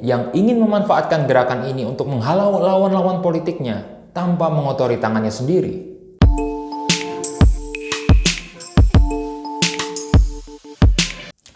yang ingin memanfaatkan gerakan ini untuk menghalau lawan-lawan politiknya tanpa mengotori tangannya sendiri.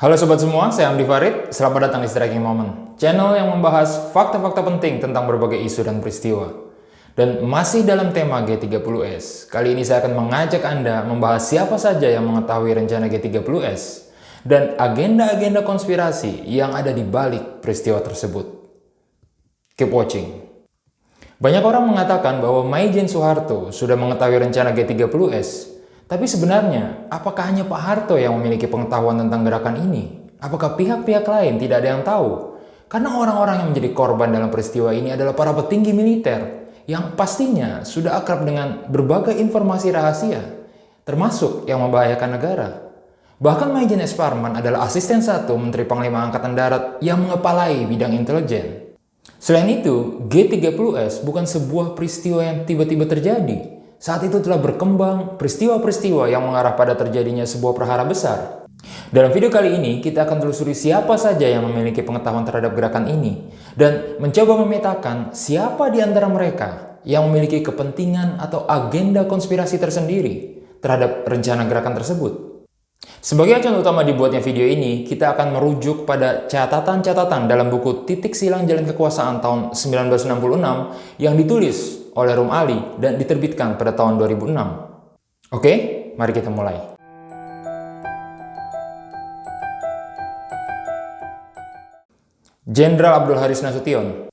Halo sobat semua, saya Amdi Farid. Selamat datang di Striking Moment, channel yang membahas fakta-fakta penting tentang berbagai isu dan peristiwa. Dan masih dalam tema G30S, kali ini saya akan mengajak Anda membahas siapa saja yang mengetahui rencana G30S dan agenda-agenda konspirasi yang ada di balik peristiwa tersebut. Keep watching. Banyak orang mengatakan bahwa Maijen Soeharto sudah mengetahui rencana G30S. Tapi sebenarnya, apakah hanya Pak Harto yang memiliki pengetahuan tentang gerakan ini? Apakah pihak-pihak lain tidak ada yang tahu? Karena orang-orang yang menjadi korban dalam peristiwa ini adalah para petinggi militer yang pastinya sudah akrab dengan berbagai informasi rahasia, termasuk yang membahayakan negara. Bahkan Maijen S. Parman adalah asisten 1 Menteri Panglima Angkatan Darat yang mengepalai bidang intelijen. Selain itu, G30S bukan sebuah peristiwa yang tiba-tiba terjadi. Saat itu telah berkembang peristiwa-peristiwa yang mengarah pada terjadinya sebuah prahara besar. Dalam video kali ini, kita akan telusuri siapa saja yang memiliki pengetahuan terhadap gerakan ini dan mencoba memetakan siapa di antara mereka yang memiliki kepentingan atau agenda konspirasi tersendiri terhadap rencana gerakan tersebut. Sebagai acuan utama dibuatnya video ini, kita akan merujuk pada catatan-catatan dalam buku Titik Silang Jalan Kekuasaan tahun 1966 yang ditulis oleh Rum Ali dan diterbitkan pada tahun 2006. Oke, mari kita mulai. Jenderal Abdul Haris Nasution.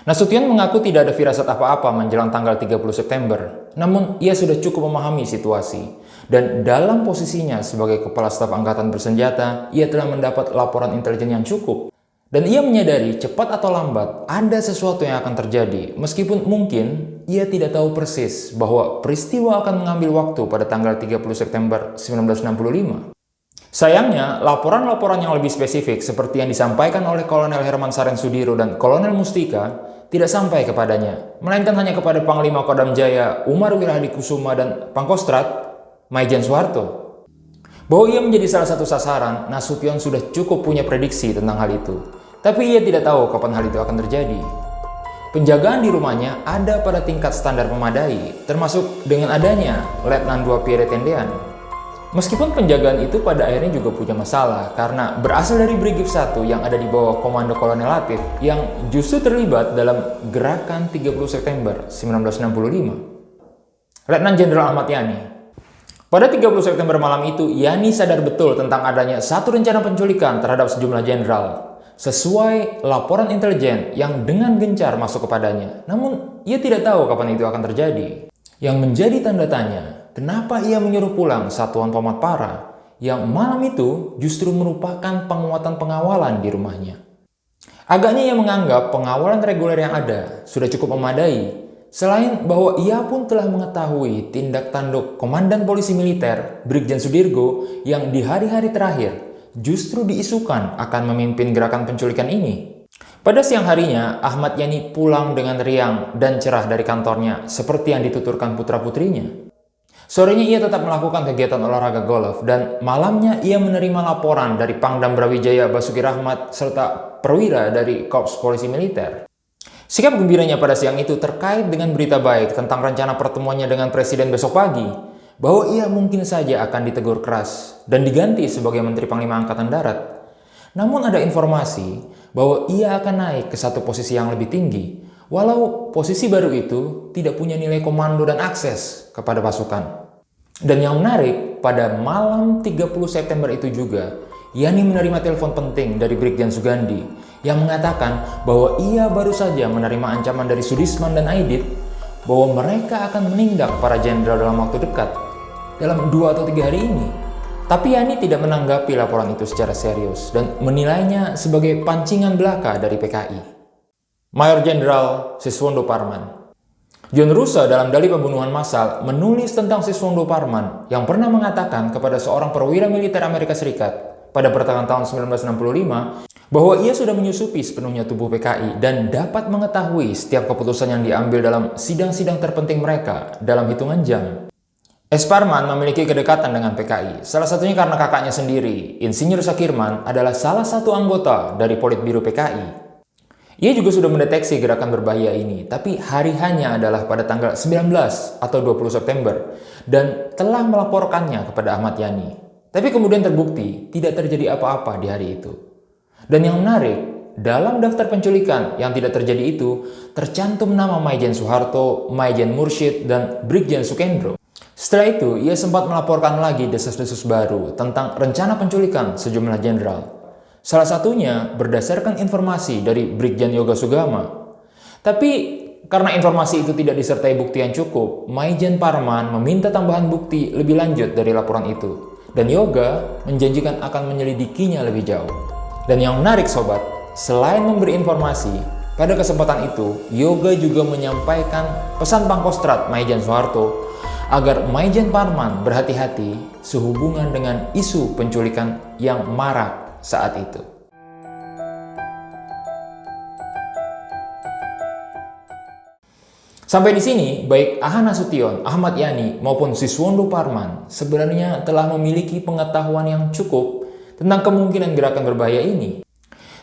Nasution mengaku tidak ada firasat apa-apa menjelang tanggal 30 September, namun ia sudah cukup memahami situasi. Dan dalam posisinya sebagai Kepala Staf Angkatan Bersenjata, ia telah mendapat laporan intelijen yang cukup. Dan ia menyadari cepat atau lambat ada sesuatu yang akan terjadi, meskipun mungkin ia tidak tahu persis bahwa peristiwa akan mengambil waktu pada tanggal 30 September 1965. Sayangnya, laporan-laporan yang lebih spesifik seperti yang disampaikan oleh Kolonel Herman Saren Sudiro dan Kolonel Mustika tidak sampai kepadanya, melainkan hanya kepada Panglima Kodam Jaya Umar Wirahadikusuma dan Pangkostrat Maijen Soeharto. Bahwa ia menjadi salah satu sasaran, Nasution sudah cukup punya prediksi tentang hal itu. Tapi ia tidak tahu kapan hal itu akan terjadi. Penjagaan di rumahnya ada pada tingkat standar memadai, termasuk dengan adanya Letnan 2 Pierre Tendean. Meskipun penjagaan itu pada akhirnya juga punya masalah karena berasal dari Brigif 1 yang ada di bawah komando Kolonel Latif yang justru terlibat dalam gerakan 30 September 1965. Letnan Jenderal Ahmad Yani. Pada 30 September malam itu, Yani sadar betul tentang adanya satu rencana penculikan terhadap sejumlah jenderal sesuai laporan intelijen yang dengan gencar masuk kepadanya. Namun, ia tidak tahu kapan itu akan terjadi. Yang menjadi tanda tanya, kenapa ia menyuruh pulang satuan Tomat Para yang malam itu justru merupakan penguatan pengawalan di rumahnya. Agaknya ia menganggap pengawalan reguler yang ada sudah cukup memadai. Selain bahwa ia pun telah mengetahui tindak tanduk Komandan Polisi Militer Brigjen Sudirgo yang di hari-hari terakhir justru diisukan akan memimpin gerakan penculikan ini. Pada siang harinya, Ahmad Yani pulang dengan riang dan cerah dari kantornya seperti yang dituturkan putra-putrinya. Sorenya ia tetap melakukan kegiatan olahraga golf dan malamnya ia menerima laporan dari Pangdam Brawijaya Basuki Rahmat serta perwira dari Korps Polisi Militer. Sikap gembiranya pada siang itu terkait dengan berita baik tentang rencana pertemuannya dengan Presiden besok pagi, bahwa ia mungkin saja akan ditegur keras dan diganti sebagai Menteri Panglima Angkatan Darat. Namun ada informasi bahwa ia akan naik ke satu posisi yang lebih tinggi, walau posisi baru itu tidak punya nilai komando dan akses kepada pasukan. Dan yang menarik, pada malam 30 September itu juga, Yani menerima telepon penting dari Brigjen Sugandi yang mengatakan bahwa ia baru saja menerima ancaman dari Sudisman dan Aidit bahwa mereka akan menindak para jenderal dalam waktu dekat, dalam 2 atau 3 hari ini. Tapi Yani tidak menanggapi laporan itu secara serius dan menilainya sebagai pancingan belaka dari PKI. Mayor Jenderal Siswondo Parman. John Rusa dalam Dalih Pembunuhan Massal menulis tentang Siswondo Parman yang pernah mengatakan kepada seorang perwira militer Amerika Serikat pada pertengahan tahun 1965 bahwa ia sudah menyusupi sepenuhnya tubuh PKI dan dapat mengetahui setiap keputusan yang diambil dalam sidang-sidang terpenting mereka dalam hitungan jam. S. Parman memiliki kedekatan dengan PKI, salah satunya karena kakaknya sendiri, Insinyur Sakirman, adalah salah satu anggota dari Politbiro PKI. Ia juga sudah mendeteksi gerakan berbahaya ini, tapi hari hanya adalah pada tanggal 19 atau 20 September dan telah melaporkannya kepada Ahmad Yani. Tapi kemudian terbukti tidak terjadi apa-apa di hari itu. Dan yang menarik, dalam daftar penculikan yang tidak terjadi itu tercantum nama Maijen Soeharto, Maijen Mursyid, dan Brigjen Sukendro. Setelah itu, ia sempat melaporkan lagi desas-desus baru tentang rencana penculikan sejumlah jenderal. Salah satunya berdasarkan informasi dari Brigjen Yoga Sugama. Tapi karena informasi itu tidak disertai bukti yang cukup, Maijen Parman meminta tambahan bukti lebih lanjut dari laporan itu. Dan Yoga menjanjikan akan menyelidikinya lebih jauh. Dan yang menarik sobat, selain memberi informasi, pada kesempatan itu Yoga juga menyampaikan pesan Pangkostrat Maijen Soeharto agar Maijen Parman berhati-hati sehubungan dengan isu penculikan yang marak saat itu. Sampai di sini, baik Aha Nasution, Ahmad Yani, maupun Siswondo Parman sebenarnya telah memiliki pengetahuan yang cukup tentang kemungkinan gerakan berbahaya ini.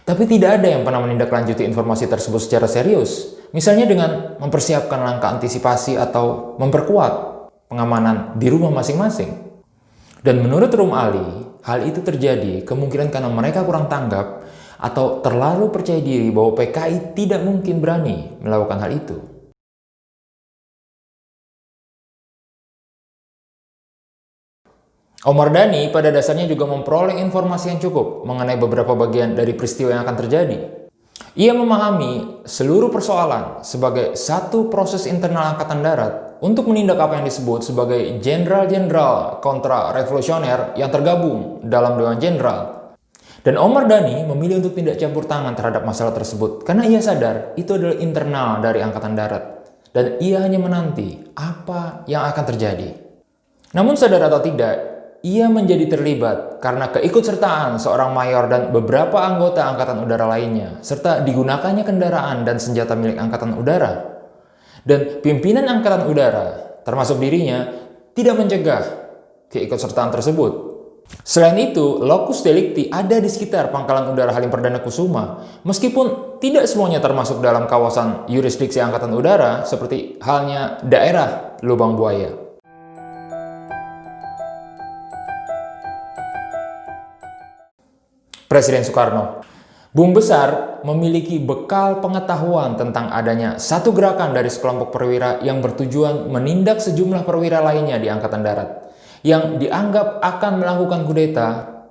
Tapi tidak ada yang pernah menindaklanjuti informasi tersebut secara serius, misalnya dengan mempersiapkan langkah antisipasi atau memperkuat pengamanan di rumah masing-masing. Dan menurut Rum Ali, hal itu terjadi kemungkinan karena mereka kurang tanggap atau terlalu percaya diri bahwa PKI tidak mungkin berani melakukan hal itu. Omar Dhani pada dasarnya juga memperoleh informasi yang cukup mengenai beberapa bagian dari peristiwa yang akan terjadi. Ia memahami seluruh persoalan sebagai satu proses internal Angkatan Darat untuk menindak apa yang disebut sebagai jenderal-jenderal kontra-revolusioner yang tergabung dalam Dewan Jenderal. Dan Omar Dhani memilih untuk tidak campur tangan terhadap masalah tersebut karena ia sadar itu adalah internal dari Angkatan Darat dan ia hanya menanti apa yang akan terjadi. Namun sadar atau tidak, ia menjadi terlibat karena keikutsertaan seorang mayor dan beberapa anggota Angkatan Udara lainnya, serta digunakannya kendaraan dan senjata milik Angkatan Udara. Dan pimpinan Angkatan Udara, termasuk dirinya, tidak mencegah keikutsertaan tersebut. Selain itu, lokus delikti ada di sekitar Pangkalan Udara Halim Perdana Kusuma, meskipun tidak semuanya termasuk dalam kawasan yurisdiksi Angkatan Udara, seperti halnya daerah Lubang Buaya. Presiden Soekarno. Bung Besar memiliki bekal pengetahuan tentang adanya satu gerakan dari sekelompok perwira yang bertujuan menindak sejumlah perwira lainnya di Angkatan Darat yang dianggap akan melakukan kudeta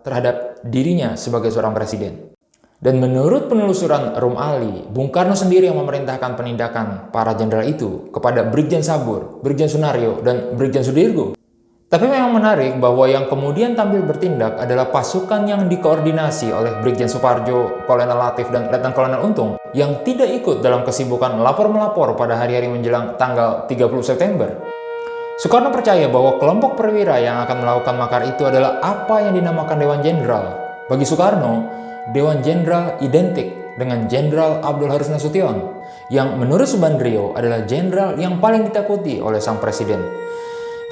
terhadap dirinya sebagai seorang presiden. Dan menurut penelusuran Rum Ali, Bung Karno sendiri yang memerintahkan penindakan para jenderal itu kepada Brigjen Sabur, Brigjen Sunario, dan Brigjen Sudirgo. Tapi memang menarik bahwa yang kemudian tampil bertindak adalah pasukan yang dikoordinasi oleh Brigjen Suparjo, Kolonel Latif, dan Letnan Kolonel Untung yang tidak ikut dalam kesibukan melapor-melapor pada hari-hari menjelang tanggal 30 September. Soekarno percaya bahwa kelompok perwira yang akan melakukan makar itu adalah apa yang dinamakan Dewan Jenderal. Bagi Soekarno, Dewan Jenderal identik dengan Jenderal Abdul Harus Nasution, yang menurut Subandrio adalah jenderal yang paling ditakuti oleh sang presiden.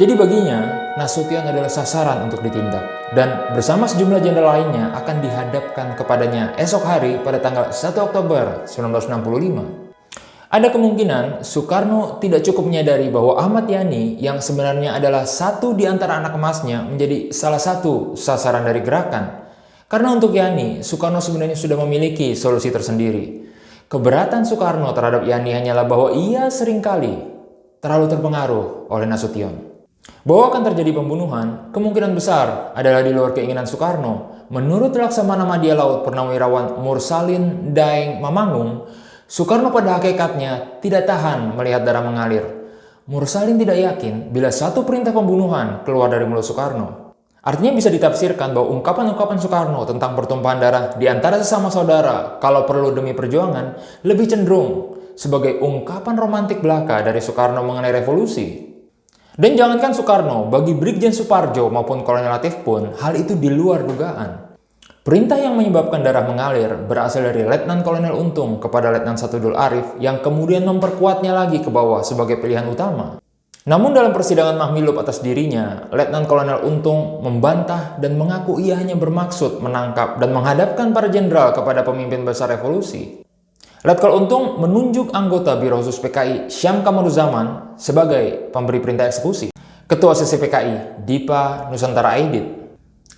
Jadi baginya, Nasution adalah sasaran untuk ditindak, dan bersama sejumlah jenderal lainnya akan dihadapkan kepadanya esok hari pada tanggal 1 Oktober 1965. Ada kemungkinan Soekarno tidak cukup menyadari bahwa Ahmad Yani yang sebenarnya adalah satu di antara anak emasnya menjadi salah satu sasaran dari gerakan. Karena untuk Yani, Soekarno sebenarnya sudah memiliki solusi tersendiri. Keberatan Soekarno terhadap Yani hanyalah bahwa ia seringkali terlalu terpengaruh oleh Nasution. Bahwa akan terjadi pembunuhan, kemungkinan besar adalah di luar keinginan Soekarno. Menurut Laksamana Madya Laut Purnawirawan Mursalin Daeng Mamangung, Soekarno pada hakikatnya tidak tahan melihat darah mengalir. Mursalin tidak yakin bila satu perintah pembunuhan keluar dari mulut Soekarno. Artinya bisa ditafsirkan bahwa ungkapan-ungkapan Soekarno tentang pertumpahan darah di antara sesama saudara kalau perlu demi perjuangan lebih cenderung sebagai ungkapan romantik belaka dari Soekarno mengenai revolusi. Dan jangankan Soekarno, bagi Brigjen Suparjo maupun Kolonel Latif pun, hal itu di luar dugaan. Perintah yang menyebabkan darah mengalir berasal dari Letnan Kolonel Untung kepada Letnan Satudul Arif yang kemudian memperkuatnya lagi ke bawah sebagai pilihan utama. Namun dalam persidangan Mahmilub atas dirinya, Letnan Kolonel Untung membantah dan mengaku ia hanya bermaksud menangkap dan menghadapkan para jenderal kepada pemimpin besar revolusi. Letkol Untung menunjuk anggota Biro Khusus PKI Syam Kamaruzzaman sebagai pemberi perintah eksekusi. Ketua Sesi PKI Dipa Nusantara Aidit.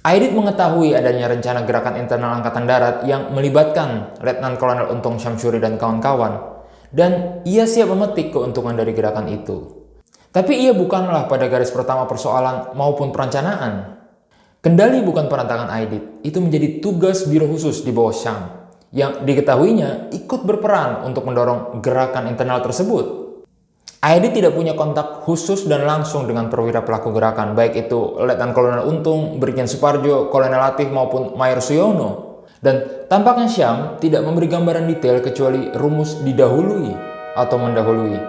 Aidit mengetahui adanya rencana gerakan internal Angkatan Darat yang melibatkan Letnan Kolonel Untung Syamsuri dan kawan-kawan, dan ia siap memetik keuntungan dari gerakan itu. Tapi ia bukanlah pada garis pertama persoalan maupun perencanaan. Kendali bukan pada tangan Aidit, itu menjadi tugas Biro Khusus di bawah Syam, yang diketahuinya ikut berperan untuk mendorong gerakan internal tersebut. Aidit tidak punya kontak khusus dan langsung dengan perwira pelaku gerakan, baik itu Letnan Kolonel Untung, Brigjen Suparjo, Kolonel Latif maupun Mayor Suyono. Dan tampaknya Syam tidak memberi gambaran detail kecuali rumus didahului atau mendahului.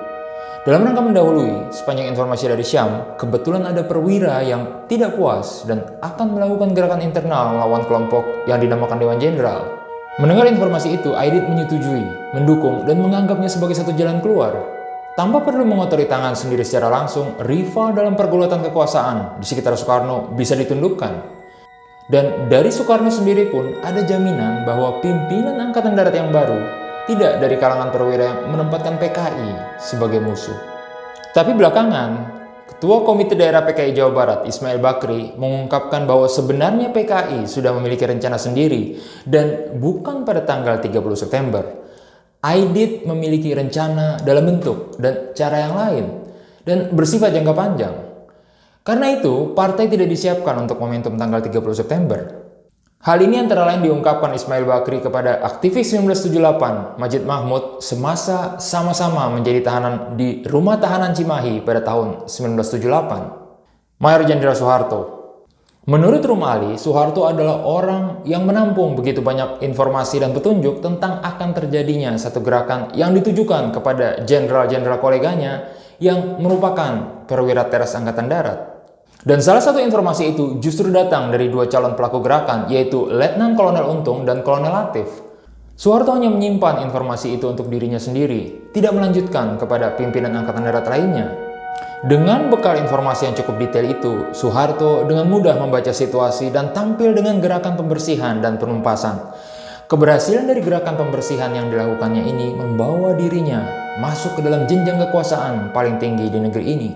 Dalam rangka mendahului, sepanjang informasi dari Syam, kebetulan ada perwira yang tidak puas dan akan melakukan gerakan internal melawan kelompok yang dinamakan Dewan Jenderal. Mendengar informasi itu, Aidit menyetujui, mendukung, dan menganggapnya sebagai satu jalan keluar. Tanpa perlu mengotori tangan sendiri secara langsung, rival dalam pergulatan kekuasaan di sekitar Soekarno bisa ditundukkan. Dan dari Soekarno sendiri pun ada jaminan bahwa pimpinan Angkatan Darat yang baru tidak dari kalangan perwira yang menempatkan PKI sebagai musuh. Tapi belakangan, Ketua Komite Daerah PKI Jawa Barat Ismail Bakri mengungkapkan bahwa sebenarnya PKI sudah memiliki rencana sendiri dan bukan pada tanggal 30 September. Aidit memiliki rencana dalam bentuk dan cara yang lain dan bersifat jangka panjang. Karena itu, partai tidak disiapkan untuk momentum tanggal 30 September. Hal ini antara lain diungkapkan Ismail Bakri kepada aktivis 1978 Majid Mahmud semasa sama-sama menjadi tahanan di Rumah Tahanan Cimahi pada tahun 1978. Mayor Jenderal Soeharto. Menurut Rumali, Soeharto adalah orang yang menampung begitu banyak informasi dan petunjuk tentang akan terjadinya satu gerakan yang ditujukan kepada jenderal-jenderal koleganya yang merupakan perwira teras Angkatan Darat. Dan salah satu informasi itu justru datang dari dua calon pelaku gerakan, yaitu Letnan Kolonel Untung dan Kolonel Latif. Soeharto hanya menyimpan informasi itu untuk dirinya sendiri, tidak melanjutkan kepada pimpinan Angkatan Darat lainnya. Dengan bekal informasi yang cukup detail itu, Soeharto dengan mudah membaca situasi dan tampil dengan gerakan pembersihan dan penumpasan. Keberhasilan dari gerakan pembersihan yang dilakukannya ini membawa dirinya masuk ke dalam jenjang kekuasaan paling tinggi di negeri ini.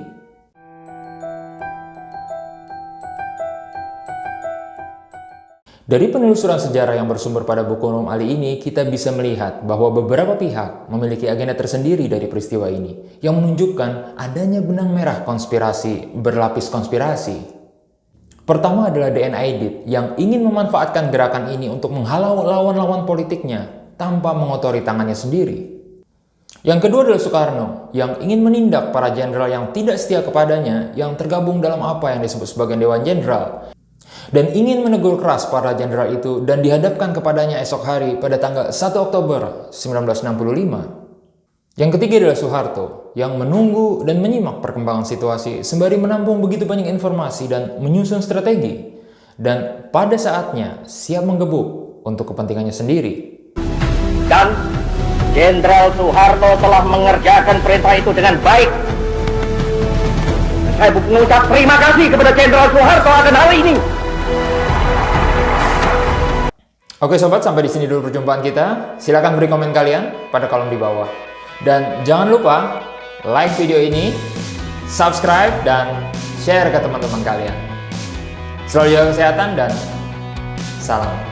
Dari penelusuran sejarah yang bersumber pada buku Rumali ini, kita bisa melihat bahwa beberapa pihak memiliki agenda tersendiri dari peristiwa ini, yang menunjukkan adanya benang merah konspirasi berlapis konspirasi. Pertama adalah DN Aidit yang ingin memanfaatkan gerakan ini untuk menghalau lawan-lawan politiknya tanpa mengotori tangannya sendiri. Yang kedua adalah Soekarno yang ingin menindak para jenderal yang tidak setia kepadanya yang tergabung dalam apa yang disebut sebagai Dewan Jenderal, dan ingin menegur keras para jenderal itu dan dihadapkan kepadanya esok hari pada tanggal 1 Oktober 1965. Yang ketiga adalah Soeharto yang menunggu dan menyimak perkembangan situasi sembari menampung begitu banyak informasi dan menyusun strategi, dan pada saatnya siap menggebuk untuk kepentingannya sendiri. Dan Jenderal Soeharto telah mengerjakan perintah itu dengan baik. Saya mengucap terima kasih kepada Jenderal Soeharto akan hal ini. Oke sobat, sampai di sini dulu perjumpaan kita. Silakan beri komen kalian pada kolom di bawah. Dan jangan lupa like video ini, subscribe, dan share ke teman-teman kalian. Selalu jaga kesehatan dan salam.